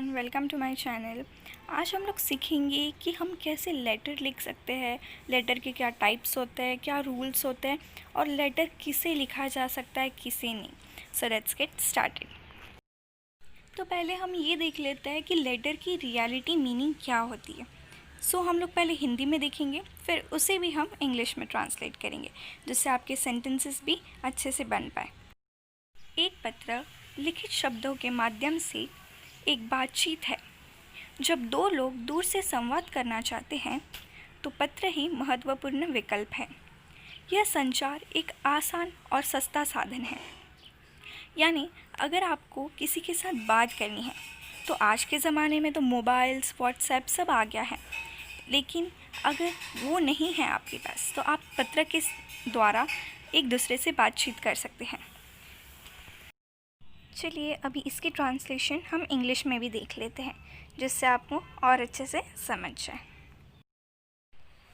Everyone, welcome to my channel. आज हम लोग सीखेंगे कि हम कैसे लेटर लिख सकते हैं, लेटर के क्या टाइप्स होते हैं, क्या रूल्स होते हैं और लेटर किसे लिखा जा सकता है, किसे नहीं। So let's get started. तो पहले हम ये देख लेते हैं कि लेटर की रियलिटी मीनिंग क्या होती है। हम लोग पहले हिंदी में देखेंगे, फिर उसे भी हम इंग्लिश में ट्रांसलेट करेंगे, जिससे आपके सेंटेंसेस भी अच्छे से बन पाए। एक पत्र लिखित शब्दों के माध्यम से एक बातचीत है। जब दो लोग दूर से संवाद करना चाहते हैं तो पत्र ही महत्वपूर्ण विकल्प है। यह संचार एक आसान और सस्ता साधन है। यानी अगर आपको किसी के साथ बात करनी है तो आज के ज़माने में तो मोबाइल्स, व्हाट्सएप सब आ गया है, लेकिन अगर वो नहीं है आपके पास तो आप पत्र के द्वारा एक दूसरे से बातचीत कर सकते हैं। चलिए अभी इसकी ट्रांसलेशन हम इंग्लिश में भी देख लेते हैं, जिससे आपको और अच्छे से समझ जाए।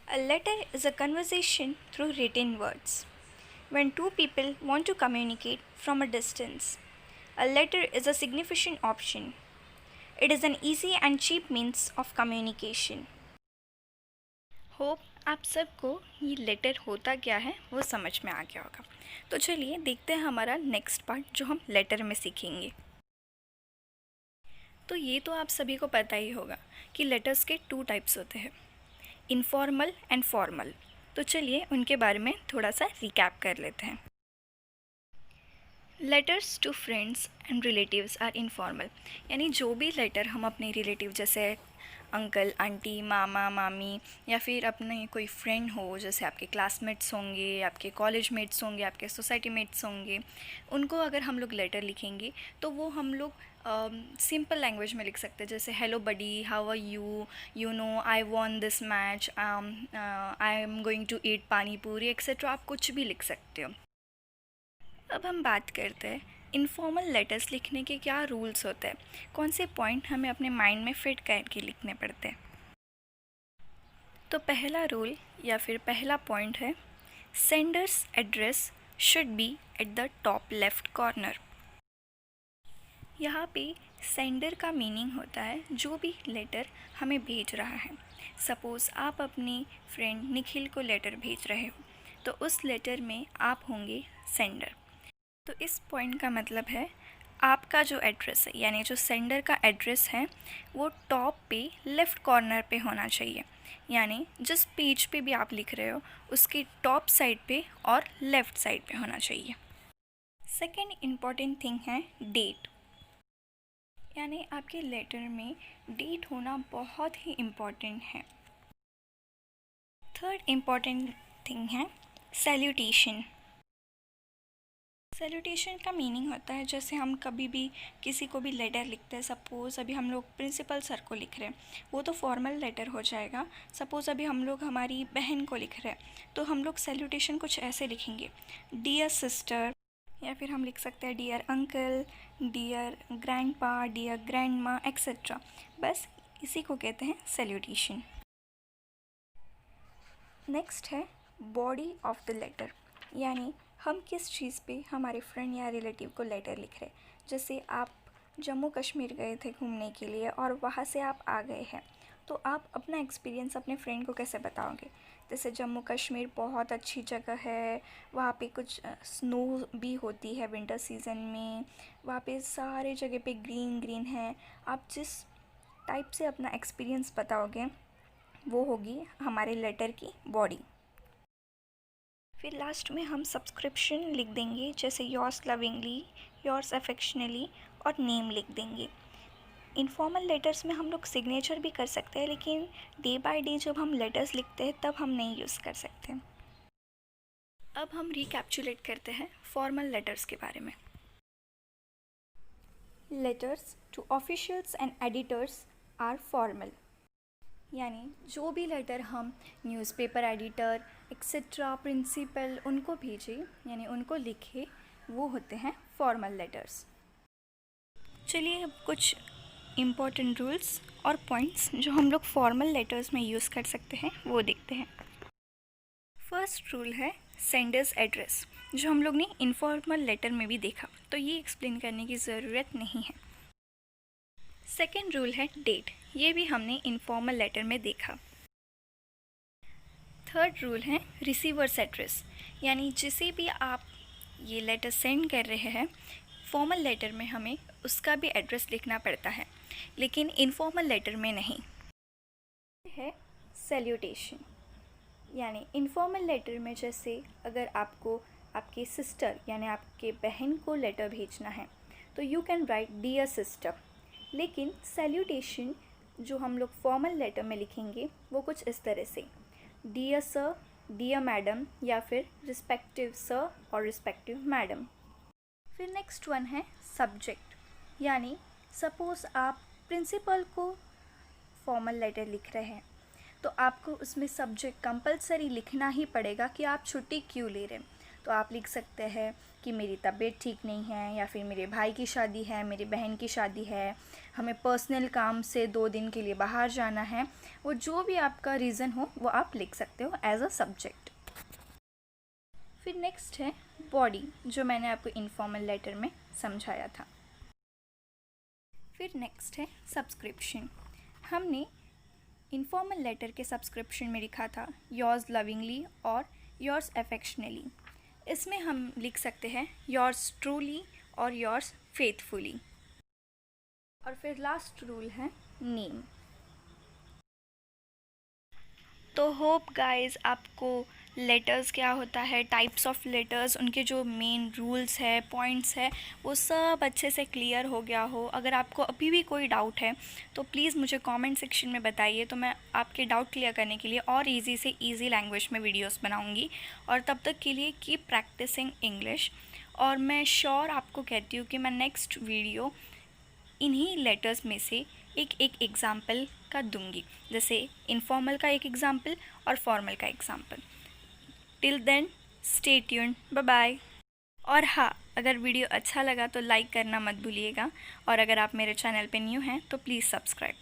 A letter is a conversation through written words. When two people want to communicate from a distance, a letter is a significant option. It is an easy and cheap means of communication. Hope आप सबको ये letter होता क्या है वो समझ में आ गया होगा। तो चलिए देखते हैं हमारा नेक्स्ट पार्ट जो हम लेटर में सीखेंगे। तो ये तो आप सभी को पता ही होगा कि लेटर्स के 2 टाइप्स होते हैं, इनफॉर्मल एंड फॉर्मल। तो चलिए उनके बारे में थोड़ा सा रिकैप कर लेते हैं। Letters to friends and relatives are informal, यानी जो भी लेटर हम अपने रिलेटिव जैसे अंकल, आंटी, मामा, मामी या फिर अपने कोई फ्रेंड हो, जैसे आपके क्लासमेट्स होंगे, आपके कॉलेज मेट्स होंगे, आपके सोसाइटी मेट्स होंगे, उनको अगर हम लोग लेटर लिखेंगे तो वो हम लोग सिंपल लैंग्वेज में लिख सकते हैं, जैसे hello buddy, how are you, you know I won this match, I am going to eat pani puri etcetera. आप कुछ भी लिख सकते हो। अब हम बात करते हैं इनफॉर्मल लेटर्स लिखने के क्या रूल्स होते हैं, कौन से पॉइंट हमें अपने माइंड में फिट करके लिखने पड़ते हैं। तो पहला रूल या फिर पहला पॉइंट है, sender's address should be at the top left corner. यहाँ पे सेंडर का मीनिंग होता है जो भी लेटर हमें भेज रहा है। सपोज़ आप अपने फ्रेंड निखिल को लेटर भेज रहे हो तो उस लेटर में आप होंगे सेंडर। तो इस पॉइंट का मतलब है आपका जो एड्रेस है, यानी जो सेंडर का एड्रेस है, वो टॉप पे लेफ़्ट कॉर्नर पे होना चाहिए। यानी जिस पेज पे भी आप लिख रहे हो उसके टॉप साइड पे और लेफ़्ट साइड पे होना चाहिए। सेकेंड इम्पॉर्टेंट थिंग है डेट, यानी आपके लेटर में डेट होना बहुत ही इम्पॉर्टेंट है। थर्ड इम्पॉर्टेंट थिंग है सैल्यूटेशन। सैल्यूटेशन का मीनिंग होता है जैसे हम कभी भी किसी को भी लेटर लिखते हैं। सपोज़ अभी हम लोग प्रिंसिपल सर को लिख रहे हैं, वो तो फॉर्मल लेटर हो जाएगा। सपोज़ अभी हम लोग हमारी बहन को लिख रहे हैं तो हम लोग सैल्यूटेशन कुछ ऐसे लिखेंगे, डियर सिस्टर, या फिर हम लिख सकते हैं dear uncle, dear grandpa, dear grandma etcetera. बस इसी को कहते हैं सैल्यूटेशन। नेक्स्ट है बॉडी ऑफ द लेटर, यानी हम किस चीज़ पे हमारे फ्रेंड या रिलेटिव को लेटर लिख रहे हैं। जैसे आप जम्मू कश्मीर गए थे घूमने के लिए और वहाँ से आप आ गए हैं, तो आप अपना एक्सपीरियंस अपने फ्रेंड को कैसे बताओगे। जैसे जम्मू कश्मीर बहुत अच्छी जगह है, वहाँ पे कुछ स्नो भी होती है विंटर सीज़न में, वहाँ पे सारे जगह पे ग्रीन ग्रीन है। आप जिस टाइप से अपना एक्सपीरियंस बताओगे वो होगी हमारे लेटर की बॉडी। फिर लास्ट में हम सब्सक्रिप्शन लिख देंगे, जैसे योर्स लविंगली, योर्स अफेक्शनली और नेम लिख देंगे। इनफॉर्मल लेटर्स में हम लोग सिग्नेचर भी कर सकते हैं, लेकिन डे बाय डे जब हम लेटर्स लिखते हैं तब हम नहीं यूज़ कर सकते। अब हम रिकैप्चुलेट करते हैं फॉर्मल लेटर्स के बारे में। Letters to officials and editors are formal, यानी जो भी लेटर हम न्यूज़पेपर एडिटर एक्सेट्रा प्रिंसिपल उनको भेजें, यानी उनको लिखे, वो होते हैं फॉर्मल लेटर्स। चलिए अब कुछ इम्पोर्टेंट रूल्स और पॉइंट्स जो हम लोग फॉर्मल लेटर्स में यूज़ कर सकते हैं वो देखते हैं। फर्स्ट रूल है सेंडर्स एड्रेस, जो हम लोग ने इनफॉर्मल लेटर में भी देखा, तो ये एक्सप्लेन करने की ज़रूरत नहीं है। सेकेंड रूल है डेट, ये भी हमने इनफॉर्मल लेटर में देखा। थर्ड रूल है रिसीवर्स एड्रेस, यानी जिसे भी आप ये लेटर सेंड कर रहे हैं, फॉर्मल लेटर में हमें उसका भी एड्रेस लिखना पड़ता है, लेकिन इनफॉर्मल लेटर में नहीं। है सैल्यूटेशन, यानी इनफॉर्मल लेटर में जैसे अगर आपको आपकी सिस्टर यानी आपके बहन को लेटर भेजना है तो you can write dear sister, लेकिन सैल्यूटेशन जो हम लोग फॉर्मल लेटर में लिखेंगे वो कुछ इस तरह से, डियर सर, डियर मैडम, या फिर रिस्पेक्टिव सर और रिस्पेक्टिव मैडम। फिर नेक्स्ट वन है सब्जेक्ट, यानी सपोज़ आप प्रिंसिपल को फॉर्मल लेटर लिख रहे हैं तो आपको उसमें सब्जेक्ट कंपलसरी लिखना ही पड़ेगा कि आप छुट्टी क्यों ले रहे हैं। तो आप लिख सकते हैं कि मेरी तबीयत ठीक नहीं है, या फिर मेरे भाई की शादी है, मेरी बहन की शादी है, हमें पर्सनल काम से 2 दिन के लिए बाहर जाना है, वो जो भी आपका रीज़न हो वो आप लिख सकते हो एज अ सब्जेक्ट। फिर नेक्स्ट है बॉडी, जो मैंने आपको इनफॉर्मल लेटर में समझाया था। फिर नेक्स्ट है सब्सक्रिप्शन। हमने इनफॉर्मल लेटर के सब्सक्रिप्शन में लिखा था योर्स लविंगली और योर्स अफेक्शनली। इसमें हम लिख सकते हैं योर्स ट्रूली और योर्स फेथफुली। और फिर लास्ट रूल है नेम। तो होप गाइस आपको लेटर्स क्या होता है, टाइप्स ऑफ लेटर्स, उनके जो मेन रूल्स है, पॉइंट्स है, वो सब अच्छे से क्लियर हो गया हो। अगर आपको अभी भी कोई डाउट है तो प्लीज़ मुझे कमेंट सेक्शन में बताइए, तो मैं आपके डाउट क्लियर करने के लिए और इजी से इजी लैंग्वेज में वीडियोस बनाऊंगी। और तब तक के लिए कीप प्रैक्टिसिंग इंग्लिश। और मैं श्योर आपको कहती हूँ कि मैं नेक्स्ट वीडियो इन्हीं लेटर्स में से एक एग्ज़ाम्पल का दूंगी, जैसे इनफॉर्मल का एक एग्ज़ाम्पल और फॉर्मल का example. Till then stay tuned, bye bye. और हाँ, अगर वीडियो अच्छा लगा तो लाइक करना मत भूलिएगा, और अगर आप मेरे चैनल पे न्यू हैं तो प्लीज़ सब्सक्राइब।